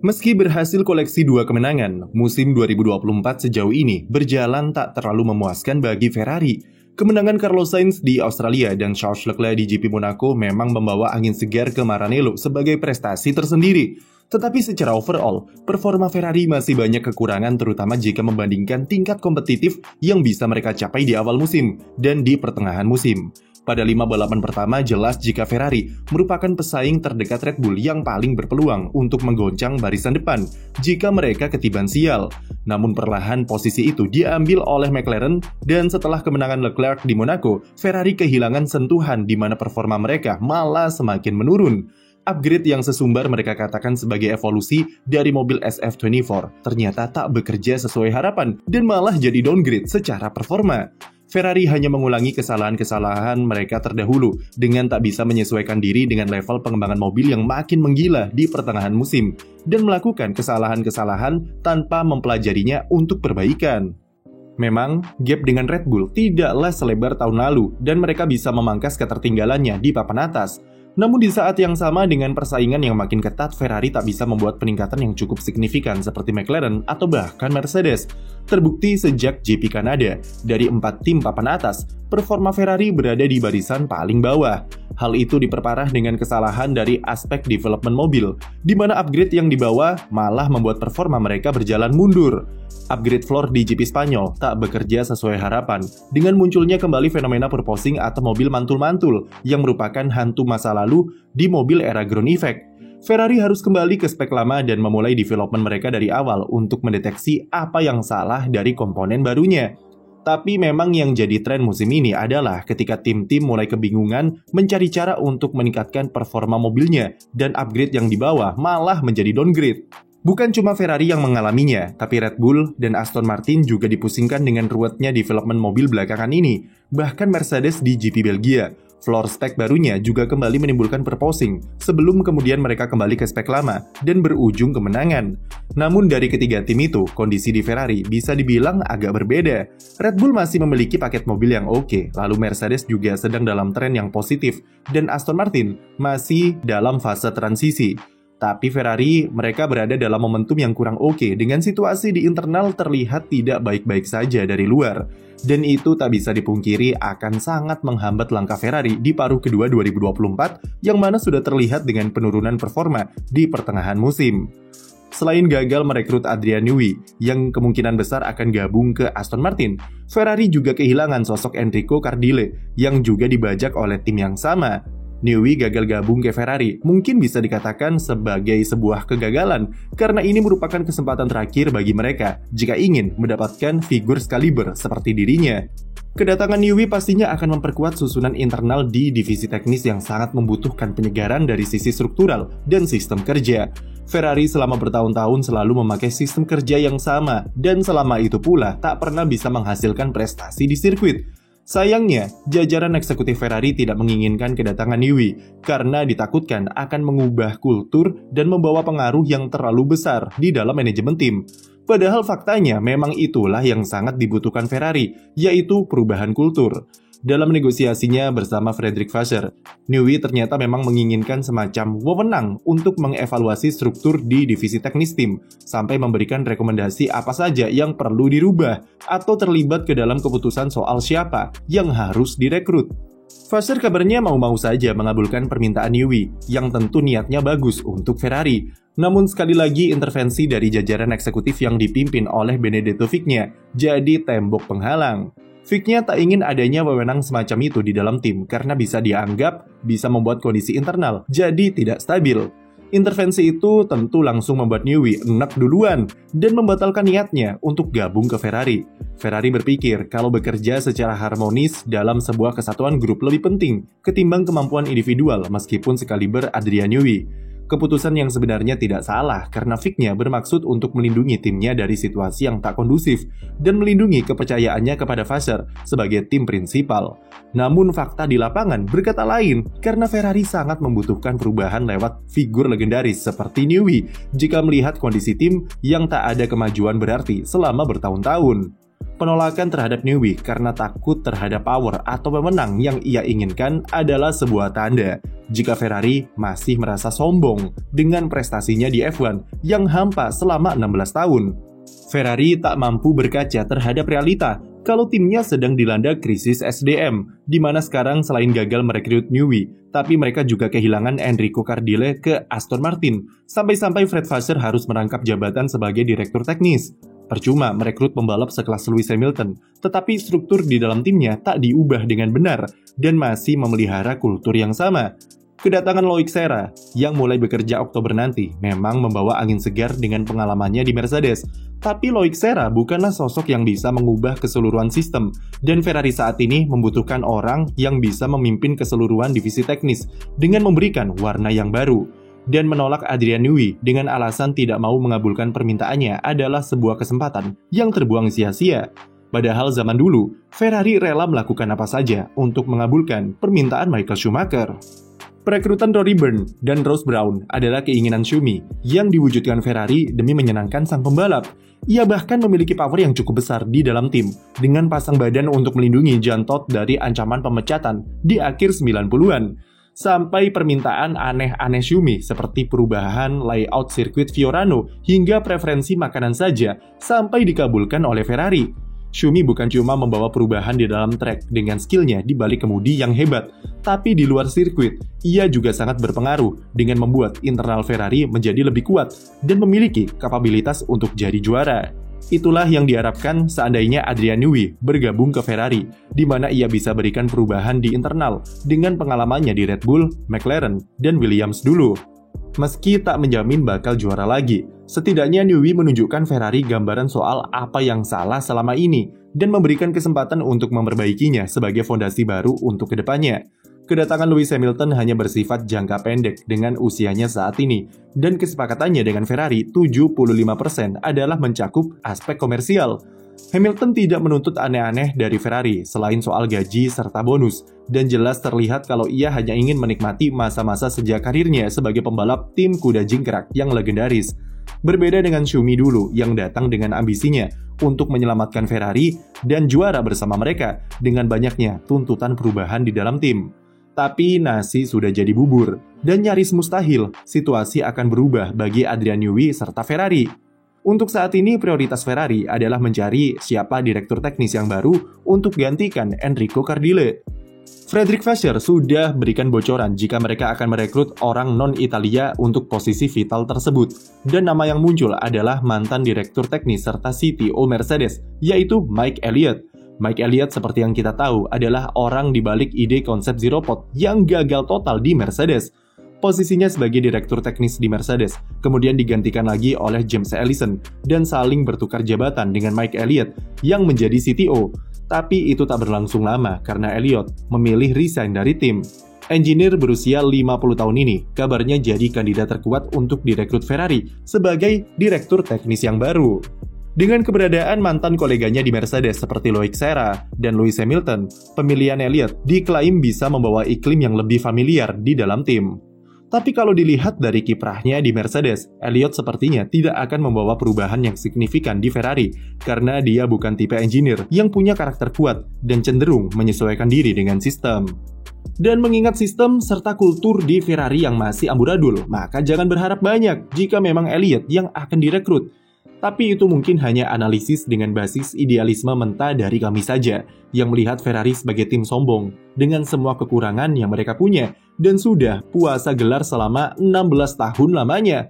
Meski berhasil koleksi 2 kemenangan, musim 2024 sejauh ini berjalan tak terlalu memuaskan bagi Ferrari. Kemenangan Carlos Sainz di Australia dan Charles Leclerc di GP Monaco memang membawa angin segar ke Maranello sebagai prestasi tersendiri. Tetapi secara overall, performa Ferrari masih banyak kekurangan terutama jika membandingkan tingkat kompetitif yang bisa mereka capai di awal musim dan di pertengahan musim. Pada 5 balapan pertama jelas jika Ferrari merupakan pesaing terdekat Red Bull yang paling berpeluang untuk menggoncang barisan depan jika mereka ketiban sial. Namun perlahan posisi itu diambil oleh McLaren dan setelah kemenangan Leclerc di Monaco, Ferrari kehilangan sentuhan di mana performa mereka malah semakin menurun. Upgrade yang sesumbar mereka katakan sebagai evolusi dari mobil SF24 ternyata tak bekerja sesuai harapan dan malah jadi downgrade secara performa. Ferrari hanya mengulangi kesalahan-kesalahan mereka terdahulu dengan tak bisa menyesuaikan diri dengan level pengembangan mobil yang makin menggila di pertengahan musim dan melakukan kesalahan-kesalahan tanpa mempelajarinya untuk perbaikan. Memang, gap dengan Red Bull tidaklah selebar tahun lalu dan mereka bisa memangkas ketertinggalannya di papan atas. Namun di saat yang sama dengan persaingan yang makin ketat, Ferrari tak bisa membuat peningkatan yang cukup signifikan seperti McLaren atau bahkan Mercedes. Terbukti sejak GP Kanada, dari 4 tim papan atas, performa Ferrari berada di barisan paling bawah. Hal itu diperparah dengan kesalahan dari aspek development mobil, di mana upgrade yang dibawa malah membuat performa mereka berjalan mundur. Upgrade floor di GP Spanyol tak bekerja sesuai harapan, dengan munculnya kembali fenomena purposing atau mobil mantul-mantul yang merupakan hantu masa lalu di mobil era ground effect. Ferrari harus kembali ke spek lama dan memulai development mereka dari awal untuk mendeteksi apa yang salah dari komponen barunya. Tapi memang yang jadi tren musim ini adalah ketika tim-tim mulai kebingungan mencari cara untuk meningkatkan performa mobilnya dan upgrade yang dibawa malah menjadi downgrade. Bukan cuma Ferrari yang mengalaminya, tapi Red Bull dan Aston Martin juga dipusingkan dengan ruwetnya development mobil belakangan ini. Bahkan Mercedes di GP Belgia, floor spek barunya juga kembali menimbulkan purposing sebelum kemudian mereka kembali ke spek lama dan berujung kemenangan. Namun dari ketiga tim itu, kondisi di Ferrari bisa dibilang agak berbeda. Red Bull masih memiliki paket mobil yang oke, lalu Mercedes juga sedang dalam tren yang positif, dan Aston Martin masih dalam fase transisi. Tapi Ferrari, mereka berada dalam momentum yang kurang oke dengan situasi di internal terlihat tidak baik-baik saja dari luar. Dan itu tak bisa dipungkiri akan sangat menghambat langkah Ferrari di paruh kedua 2024 yang mana sudah terlihat dengan penurunan performa di pertengahan musim. Selain gagal merekrut Adrian Newey yang kemungkinan besar akan gabung ke Aston Martin, Ferrari juga kehilangan sosok Enrico Cardile yang juga dibajak oleh tim yang sama. Newey gagal gabung ke Ferrari mungkin bisa dikatakan sebagai sebuah kegagalan karena ini merupakan kesempatan terakhir bagi mereka jika ingin mendapatkan figur sekaliber seperti dirinya. Kedatangan Newey pastinya akan memperkuat susunan internal di divisi teknis yang sangat membutuhkan penyegaran dari sisi struktural dan sistem kerja. Ferrari selama bertahun-tahun selalu memakai sistem kerja yang sama dan selama itu pula tak pernah bisa menghasilkan prestasi di sirkuit. Sayangnya, jajaran eksekutif Ferrari tidak menginginkan kedatangan Newey karena ditakutkan akan mengubah kultur dan membawa pengaruh yang terlalu besar di dalam manajemen tim. Padahal faktanya memang itulah yang sangat dibutuhkan Ferrari, yaitu perubahan kultur. Dalam negosiasinya bersama Frederick Vasseur, Newey ternyata memang menginginkan semacam wewenang untuk mengevaluasi struktur di divisi teknis tim, sampai memberikan rekomendasi apa saja yang perlu dirubah, atau terlibat ke dalam keputusan soal siapa yang harus direkrut. Vasseur kabarnya mau-mau saja mengabulkan permintaan Newey, yang tentu niatnya bagus untuk Ferrari. Namun sekali lagi intervensi dari jajaran eksekutif yang dipimpin oleh Benedetto Vigna jadi tembok penghalang. Vigna tak ingin adanya wewenang semacam itu di dalam tim karena bisa dianggap bisa membuat kondisi internal jadi tidak stabil. Intervensi itu tentu langsung membuat Newey enek duluan dan membatalkan niatnya untuk gabung ke Ferrari. Ferrari berpikir kalau bekerja secara harmonis dalam sebuah kesatuan grup lebih penting ketimbang kemampuan individual meskipun sekaliber Adrian Newey. Keputusan yang sebenarnya tidak salah karena Vigna bermaksud untuk melindungi timnya dari situasi yang tak kondusif dan melindungi kepercayaannya kepada Vasseur sebagai tim prinsipal. Namun fakta di lapangan berkata lain karena Ferrari sangat membutuhkan perubahan lewat figur legendaris seperti Newey jika melihat kondisi tim yang tak ada kemajuan berarti selama bertahun-tahun. Penolakan terhadap Newey karena takut terhadap power atau pemenang yang ia inginkan adalah sebuah tanda jika Ferrari masih merasa sombong dengan prestasinya di F1 yang hampa selama 16 tahun. Ferrari tak mampu berkaca terhadap realita kalau timnya sedang dilanda krisis SDM, di mana sekarang selain gagal merekrut Newey, tapi mereka juga kehilangan Enrico Cardile ke Aston Martin, sampai-sampai Fred Vasseur harus merangkap jabatan sebagai direktur teknis. Percuma merekrut pembalap sekelas Lewis Hamilton, tetapi struktur di dalam timnya tak diubah dengan benar dan masih memelihara kultur yang sama. Kedatangan Loic Serra yang mulai bekerja Oktober nanti memang membawa angin segar dengan pengalamannya di Mercedes. Tapi Loic Serra bukanlah sosok yang bisa mengubah keseluruhan sistem, dan Ferrari saat ini membutuhkan orang yang bisa memimpin keseluruhan divisi teknis dengan memberikan warna yang baru. Dan menolak Adrian Newey dengan alasan tidak mau mengabulkan permintaannya adalah sebuah kesempatan yang terbuang sia-sia. Padahal zaman dulu, Ferrari rela melakukan apa saja untuk mengabulkan permintaan Michael Schumacher. Perekrutan Rory Byrne dan Ross Brawn adalah keinginan Schumi yang diwujudkan Ferrari demi menyenangkan sang pembalap. Ia bahkan memiliki power yang cukup besar di dalam tim dengan pasang badan untuk melindungi Jean Todt dari ancaman pemecatan di akhir 90-an. Sampai permintaan aneh-aneh Schumi seperti perubahan layout sirkuit Fiorano hingga preferensi makanan saja sampai dikabulkan oleh Ferrari. Schumi bukan cuma membawa perubahan di dalam track dengan skillnya di balik kemudi yang hebat, tapi di luar sirkuit, ia juga sangat berpengaruh dengan membuat internal Ferrari menjadi lebih kuat dan memiliki kapabilitas untuk jadi juara. Itulah yang diharapkan seandainya Adrian Newey bergabung ke Ferrari, di mana ia bisa berikan perubahan di internal dengan pengalamannya di Red Bull, McLaren, dan Williams dulu. Meski tak menjamin bakal juara lagi, setidaknya Newey menunjukkan Ferrari gambaran soal apa yang salah selama ini dan memberikan kesempatan untuk memperbaikinya sebagai fondasi baru untuk kedepannya. Kedatangan Lewis Hamilton hanya bersifat jangka pendek dengan usianya saat ini, dan kesepakatannya dengan Ferrari 75% adalah mencakup aspek komersial. Hamilton tidak menuntut aneh-aneh dari Ferrari selain soal gaji serta bonus, dan jelas terlihat kalau ia hanya ingin menikmati masa-masa sejak karirnya sebagai pembalap tim kuda jingkrak yang legendaris. Berbeda dengan Schumi dulu yang datang dengan ambisinya untuk menyelamatkan Ferrari dan juara bersama mereka dengan banyaknya tuntutan perubahan di dalam tim. Tapi nasi sudah jadi bubur, dan nyaris mustahil situasi akan berubah bagi Adrian Newey serta Ferrari. Untuk saat ini prioritas Ferrari adalah mencari siapa direktur teknis yang baru untuk gantikan Enrico Cardile. Frederick Vasseur sudah berikan bocoran jika mereka akan merekrut orang non-Italia untuk posisi vital tersebut, dan nama yang muncul adalah mantan direktur teknis serta CTO Mercedes, yaitu Mike Elliott. Mike Elliott seperti yang kita tahu adalah orang di balik ide konsep Zero Pod yang gagal total di Mercedes. Posisinya sebagai direktur teknis di Mercedes, kemudian digantikan lagi oleh James Allison dan saling bertukar jabatan dengan Mike Elliott yang menjadi CTO. Tapi itu tak berlangsung lama karena Elliott memilih resign dari tim. Engineer berusia 50 tahun ini kabarnya jadi kandidat terkuat untuk direkrut Ferrari sebagai direktur teknis yang baru. Dengan keberadaan mantan koleganya di Mercedes seperti Loic Serra dan Lewis Hamilton, pemilihan Elliott diklaim bisa membawa iklim yang lebih familiar di dalam tim. Tapi kalau dilihat dari kiprahnya di Mercedes, Elliott sepertinya tidak akan membawa perubahan yang signifikan di Ferrari karena dia bukan tipe engineer yang punya karakter kuat dan cenderung menyesuaikan diri dengan sistem. Dan mengingat sistem serta kultur di Ferrari yang masih amburadul, maka jangan berharap banyak jika memang Elliott yang akan direkrut. Tapi itu mungkin hanya analisis dengan basis idealisme mentah dari kami saja, yang melihat Ferrari sebagai tim sombong, dengan semua kekurangan yang mereka punya, dan sudah puasa gelar selama 16 tahun lamanya.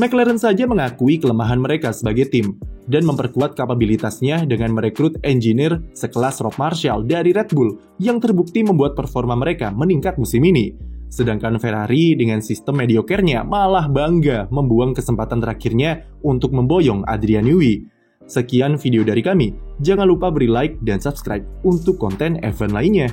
McLaren saja mengakui kelemahan mereka sebagai tim, dan memperkuat kapabilitasnya dengan merekrut engineer sekelas Rob Marshall dari Red Bull, yang terbukti membuat performa mereka meningkat musim ini. Sedangkan Ferrari dengan sistem mediokernya malah bangga membuang kesempatan terakhirnya untuk memboyong Adrian Newey. Sekian video dari kami, jangan lupa beri like dan subscribe untuk konten event lainnya.